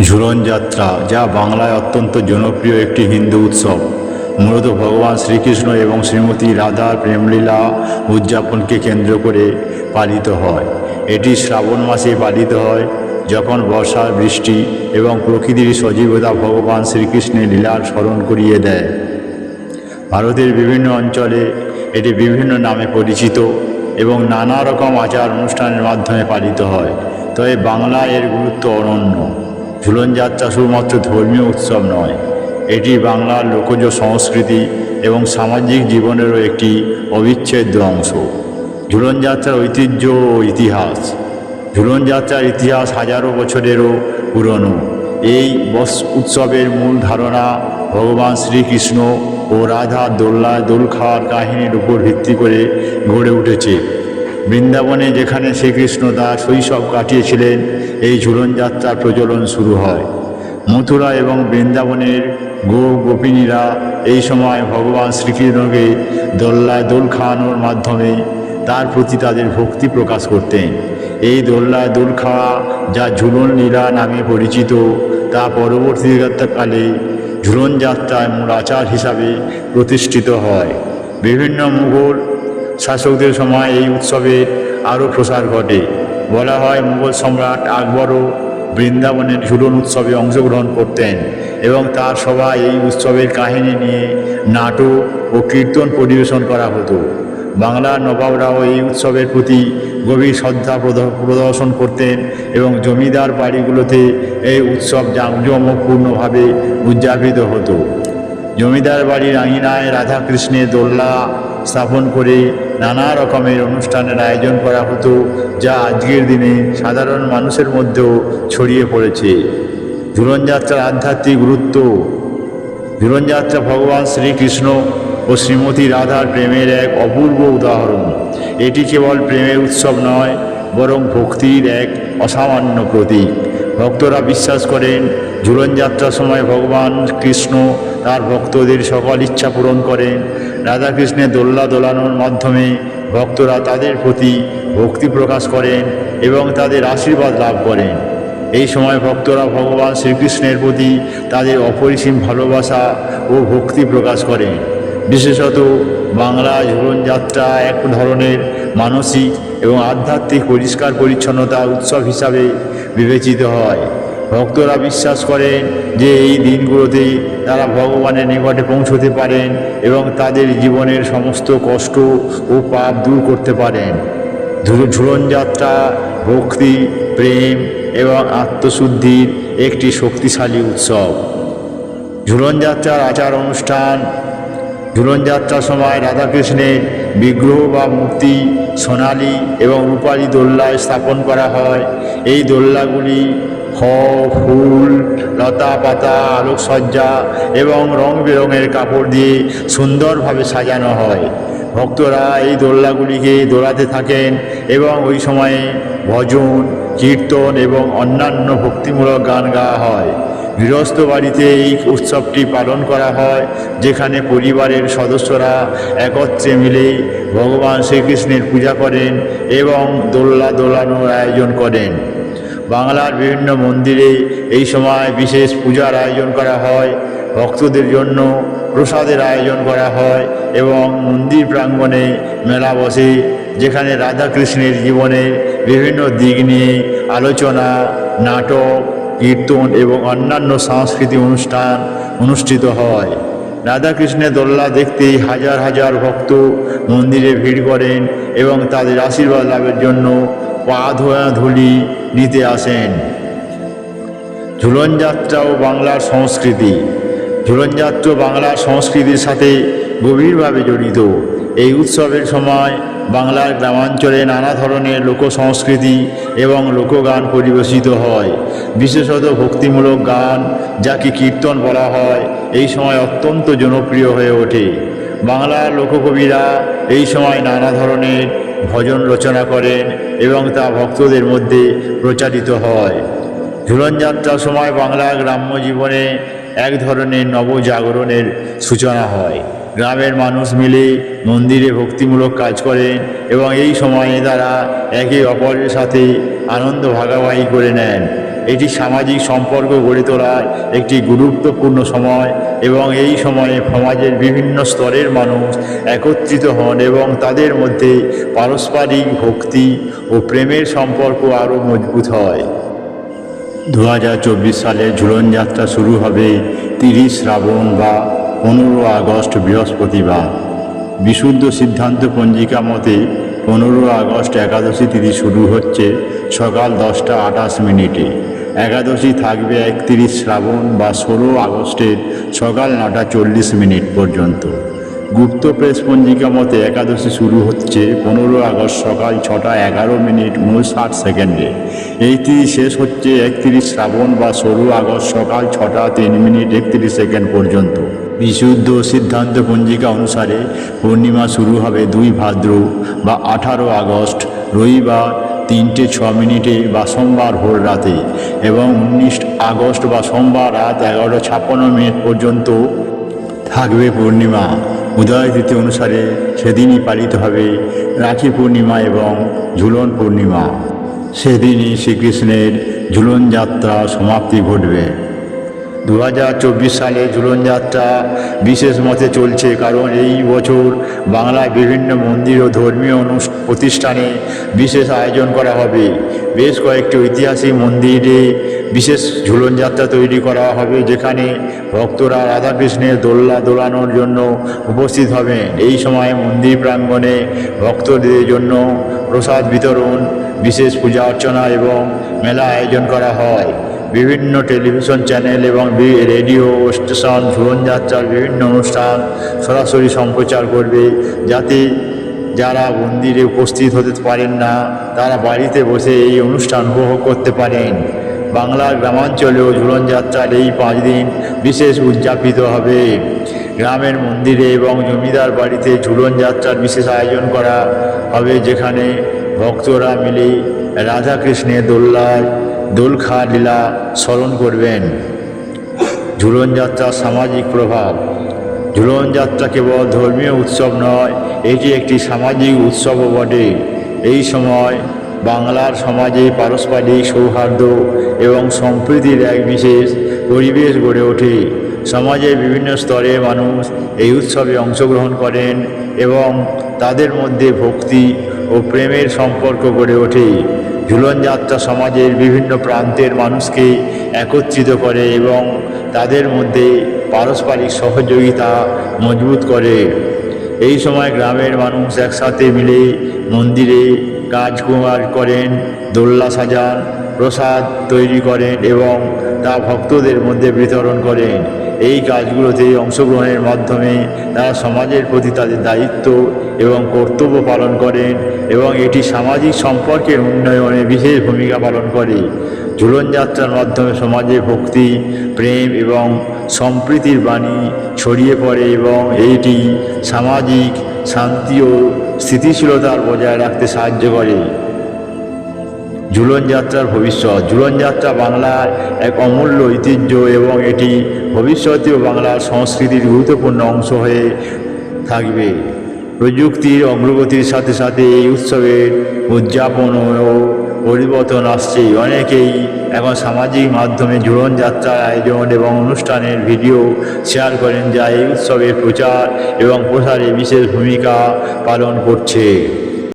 ঝুলন যাত্রা, যা বাংলায় অত্যন্ত জনপ্রিয় একটি হিন্দু উৎসব, মূলত ভগবান শ্রীকৃষ্ণ এবং শ্রীমতী রাধার প্রেমলীলা উদযাপনকে কেন্দ্র করে পালিত হয়। এটি শ্রাবণ মাসে পালিত হয়, যখন বর্ষার বৃষ্টি এবং প্রকৃতির সজীবতা ভগবান শ্রীকৃষ্ণের লীলার স্মরণ করিয়ে দেয়। ভারতের বিভিন্ন অঞ্চলে এটি বিভিন্ন নামে পরিচিত এবং নানা রকম আচার অনুষ্ঠানের মাধ্যমে পালিত হয়। তবে বাংলায় এর গুরুত্ব অনন্য। ঝুলন যাত্রা শুধুমাত্র ধর্মীয় উৎসব নয়, এটি বাংলার লোকজ সংস্কৃতি এবং সামাজিক জীবনেরও একটি অবিচ্ছেদ্য অংশ। ঝুলন যাত্রার ঐতিহ্য ও ইতিহাস। ঝুলন যাত্রার ইতিহাস হাজারো বছরেরও পুরনো। এই উৎসবের মূল ধারণা ভগবান শ্রীকৃষ্ণ ও রাধা দোল খাওয়ার কাহিনীর উপর ভিত্তি করে গড়ে উঠেছে। বৃন্দাবনে, যেখানে শ্রীকৃষ্ণ তার শৈশব কাটিয়েছিলেন, এই ঝুলন যাত্রার প্রচলন শুরু হয়। মথুরা এবং বৃন্দাবনের গোপিনীরা এই সময় ভগবান শ্রীকৃষ্ণকে দোল খাওয়ানোর মাধ্যমে তার প্রতি তাদের ভক্তি প্রকাশ করতেন। এই দোল খাওয়া, যা ঝুলন লীলা নামে পরিচিত, তা পরবর্তীকালে ঝুলন যাত্রায় মূল আচার হিসাবে প্রতিষ্ঠিত হয়। বিভিন্ন মুঘল শাসকদের সময় এই উৎসবের আরও প্রসার ঘটে। বলা হয়, মুঘল সম্রাট আকবরও বৃন্দাবনের ঝুলন উৎসবে অংশগ্রহণ করতেন এবং তার সভায় এই উৎসবের কাহিনী নিয়ে নাটক ও কীর্তন পরিবেশন করা হতো। বাংলার নবাবরাও এই উৎসবের প্রতি গভীর শ্রদ্ধা প্রদর্শন করতেন এবং জমিদার বাড়িগুলোতে এই উৎসব জাঁকজমকপূর্ণভাবে উদযাপিত হতো। জমিদার বাড়ির আঙিনায় রাধাকৃষ্ণের দোলনা স্থাপন করে নানা রকমের অনুষ্ঠানের আয়োজন করা হতো, যা আজকের দিনে সাধারণ মানুষের মধ্যেও ছড়িয়ে পড়েছে। ঝুলন যাত্রার আধ্যাত্মিক গুরুত্ব। ঝুলন যাত্রা ভগবান শ্রীকৃষ্ণ ও শ্রীমতী রাধার প্রেমের এক অপূর্ব উদাহরণ। এটি কেবল প্রেমের উৎসব নয়, বরং ভক্তির এক অসামান্য প্রতীক। ভক্তরা বিশ্বাস করেন, ঝুলন যাত্রার সময় ভগবান কৃষ্ণ তার ভক্তদের সকল ইচ্ছা পূরণ করেন। রাধাকৃষ্ণের দোলানোর মাধ্যমে ভক্তরা তাদের প্রতি ভক্তি প্রকাশ করেন এবং তাদের আশীর্বাদ লাভ করেন। এই সময় ভক্তরা ভগবান শ্রীকৃষ্ণের প্রতি তাদের অপরিসীম ভালোবাসা ও ভক্তি প্রকাশ করেন। বিশেষত বাংলায় ঝুলন যাত্রা এক ধরনের মানসিক এবং আধ্যাত্মিক পরিষ্কার পরিচ্ছন্নতা উৎসব হিসাবে বিবেচিত হয়। ভক্তরা বিশ্বাস করেন যে এই দিনগুলোতে তারা ভগবানের নিকটে পৌঁছতে পারেন এবং তাদের জীবনের সমস্ত কষ্ট ও পাপ দূর করতে পারেন। ঝুলন যাত্রা ভক্তি, প্রেম এবং আত্মশুদ্ধির একটি শক্তিশালী উৎসব। ঝুলন যাত্রার আচার অনুষ্ঠান। ঝুলন যাত্রার সময় রাধাকৃষ্ণের বিগ্রহ বা মূর্তি সোনালী এবং রূপালী দোলনায় স্থাপন করা হয়। এই দোলনাগুলি ফুল, লতা পাতা, আলোকসজ্জা এবং রং বেরঙের কাপড় দিয়ে সুন্দরভাবে সাজানো হয়। ভক্তরা এই দোলনাগুলিকে দোলাতে থাকেন এবং ওই সময়ে ভজন, কীর্তন এবং অন্যান্য ভক্তিমূলক গান গাওয়া হয়। গৃহস্থ বাড়িতে এই উৎসবটি পালন করা হয়, যেখানে পরিবারের সদস্যরা একত্রে মিলে ভগবান শ্রীকৃষ্ণের পূজা করেন এবং দোলানোর আয়োজন করেন। বাংলার বিভিন্ন মন্দিরে এই সময় বিশেষ পূজার আয়োজন করা হয়। ভক্তদের জন্য প্রসাদের আয়োজন করা হয় এবং মন্দির প্রাঙ্গণে মেলা বসে, যেখানে রাধাকৃষ্ণের জীবনের বিভিন্ন দিক নিয়ে আলোচনা, নাটক, কীর্তন এবং অন্যান্য সাংস্কৃতিক অনুষ্ঠান অনুষ্ঠিত হয়। রাধাকৃষ্ণের দোলনা দেখতে হাজার হাজার ভক্ত মন্দিরে ভিড় করেন এবং তাদের আশীর্বাদ লাভের জন্য পা ধোয়া ধুলি নিতে আসেন। ঝুলন যাত্রা ও বাংলার সংস্কৃতি। ঝুলন যাত্রা বাংলার সংস্কৃতির সাথে গভীরভাবে জড়িত। এই উৎসবের সময় বাংলার গ্রামাঞ্চলে নানা ধরনের লোকসংস্কৃতি এবং লোকগান পরিবেশিত হয়। বিশেষত ভক্তিমূলক গান, যাকে কীর্তন বলা হয়, এই সময় অত্যন্ত জনপ্রিয় হয়ে ওঠে। বাংলার লোককবিরা এই সময় নানা ধরনের ভজন রচনা করেন এবং তা ভক্তদের মধ্যে প্রচারিত হয়। ঝুলন যাত্রার সময় বাংলার গ্রাম্য জীবনে এক ধরনের নবজাগরণের সূচনা হয়। গ্রামের মানুষ মিলে মন্দিরে ভক্তিমূলক কাজ করেন এবং এই সময়ে তারা একে অপরের সাথে আনন্দ ভাগাভাগি করে নেন। এটি সামাজিক সম্পর্ক গড়ে তোলার একটি গুরুত্বপূর্ণ সময় এবং এই সময়ে সমাজের বিভিন্ন স্তরের মানুষ একত্রিত হন এবং তাদের মধ্যে পারস্পরিক ভক্তি ও প্রেমের সম্পর্ক আরও মজবুত হয়। 2024 সালে ঝুলন যাত্রা শুরু হবে 30 শ্রাবণ বা 15 আগস্ট বৃহস্পতিবার। বিশুদ্ধ সিদ্ধান্ত পঞ্জিকা মতে 15 আগস্ট একাদশী তিথি শুরু হচ্ছে সকাল 10:28 একাদশী থাকবে 31 শ্রাবণ বা 16 আগস্টের সকাল 9:40 পর্যন্ত। গুপ্ত প্রেস পঞ্জিকা মতে একাদশী শুরু হচ্ছে 15 আগস্ট সকাল 6:11:59 এই তিথি শেষ হচ্ছে 31 শ্রাবণ বা 16 আগস্ট সকাল 6:03:31 পর্যন্ত। বিশুদ্ধ সিদ্ধান্ত পঞ্জিকা অনুসারে পূর্ণিমা শুরু হবে 2 ভাদ্র বা 18 আগস্ট রবিবার 3:06 বা সোমবার ভোর রাতে এবং 19 আগস্ট বা সোমবার রাত 11:56 পর্যন্ত থাকবে পূর্ণিমা। উদয় তিথি অনুসারে সেদিনই পালিত হবে রাখি পূর্ণিমা এবং ঝুলন পূর্ণিমা। সেদিনই শ্রীকৃষ্ণের ঝুলন যাত্রা সমাপ্তি ঘটবে। 2024 সালে ঝুলন যাত্রা বিশেষ মতে চলছে কারণ এই বছর বাংলায় বিভিন্ন মন্দির ও ধর্মীয় প্রতিষ্ঠানে বিশেষ আয়োজন করা হবে। বেশ কয়েকটি ঐতিহাসিক মন্দিরে বিশেষ ঝুলন যাত্রা তৈরি করা হবে যেখানে ভক্তরা রাধাকৃষ্ণের দোল্লা দোলানোর জন্য উপস্থিত হবেন। এই সময় মন্দির প্রাঙ্গণে ভক্তদের জন্য প্রসাদ বিতরণ, বিশেষ পূজা অর্চনা এবং মেলা আয়োজন করা হয়। বিভিন্ন টেলিভিশন চ্যানেল এবং রেডিও স্টেশন ঝুলন যাত্রার বিভিন্ন অনুষ্ঠান সরাসরি সম্প্রচার করবে যাতে যারা মন্দিরে উপস্থিত হতে পারেন না তারা বাড়িতে বসে এই অনুষ্ঠান উপভোগ করতে পারেন। বাংলার গ্রামাঞ্চলেও ঝুলন যাত্রার এই 5 দিন বিশেষ উদযাপিত হবে। গ্রামের মন্দিরে এবং জমিদার বাড়িতে ঝুলন যাত্রার বিশেষ আয়োজন করা হবে যেখানে ভক্তরা মিলে রাধাকৃষ্ণের দোলখা লীলা স্মরণ করবেন। ঝুলন যাত্রার সামাজিক প্রভাব। ঝুলন যাত্রা কেবল ধর্মীয় উৎসব নয়, এটি একটি সামাজিক উৎসবও বটে। এই সময় বাংলার সমাজে পারস্পরিক সৌহার্দ্য এবং সম্প্রীতির এক বিশেষ পরিবেশ গড়ে ওঠে। সমাজের বিভিন্ন স্তরের মানুষ এই উৎসবে অংশগ্রহণ করেন এবং তাদের মধ্যে ভক্তি ও প্রেমের সম্পর্ক গড়ে ওঠে। ঝুলন যাত্রা সমাজের বিভিন্ন প্রান্তের মানুষকে একত্রিত করে এবং তাদের মধ্যে পারস্পরিক সহযোগিতা মজবুত করে। এই সময় গ্রামের মানুষ একসাথে মিলে মন্দিরে কাজ করেন, দোল্লা সাজান, প্রসাদ তৈরি করেন এবং তা ভক্তদের মধ্যে বিতরণ করেন। এই কাজগুলোতে অংশগ্রহণের মাধ্যমে তারা সমাজের প্রতি তাদের দায়িত্ব এবং কর্তব্য পালন করেন এবং এটি সামাজিক সম্পর্কের উন্নয়নে বিশেষ ভূমিকা পালন করে। ঝুলন যাত্রার মাধ্যমে সমাজে ভক্তি, প্রেম এবং সম্প্রীতির বাণী ছড়িয়ে পড়ে এবং এইটি সামাজিক শান্তি ও স্থিতিশীলতার বজায় রাখতে সাহায্য করে। ঝুলন যাত্রার ভবিষ্যৎ। ঝুলন যাত্রা বাংলার এক অমূল্য ঐতিহ্য এবং এটি ভবিষ্যতেও বাংলার সংস্কৃতির গুরুত্বপূর্ণ অংশ হয়ে থাকবে। প্রযুক্তির অগ্রগতির সাথে সাথে এই উৎসবের উদযাপন ও পরিবর্তন আসছে। অনেকেই এখন সামাজিক মাধ্যমে ঝুলন যাত্রার আয়োজন এবং অনুষ্ঠানের ভিডিও শেয়ার করেন যা এই উৎসবের প্রচার এবং প্রসারে বিশেষ ভূমিকা পালন করছে।